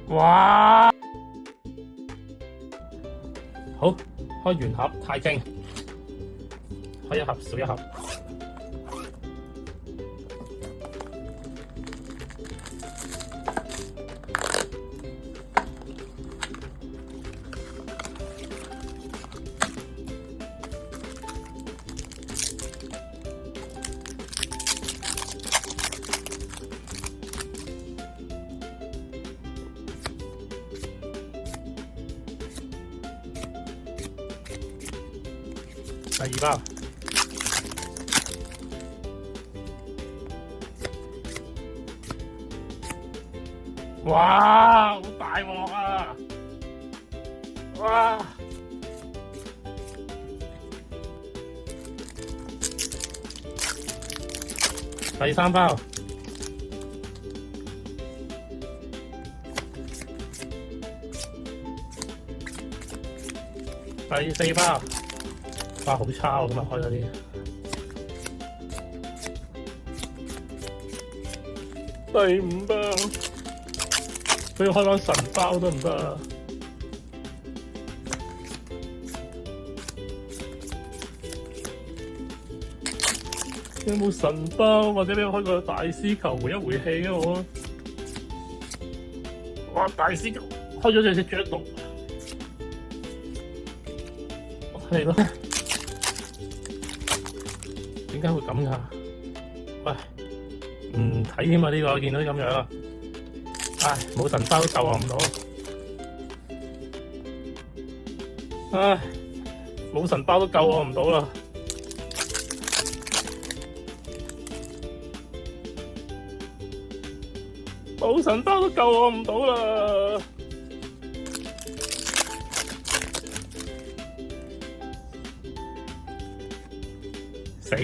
哇！好，開原盒太勁，開一盒少一盒。第二包，哇！好大鑊啊！哇！第三包，第四包。哇！好差喎，今日開嗰啲。第五包，俾我開翻神包得唔得啊？有冇神包或者俾我開個大師球回一回氣啊我？哇！大師球開咗隻雀毒，嚟咯！點解會咁㗎？喂，唔睇添啊！呢個見到咁樣，唉，冇神包都救我唔到，唉，冇神包都救我唔到啦，冇神包都救我唔到啦，死！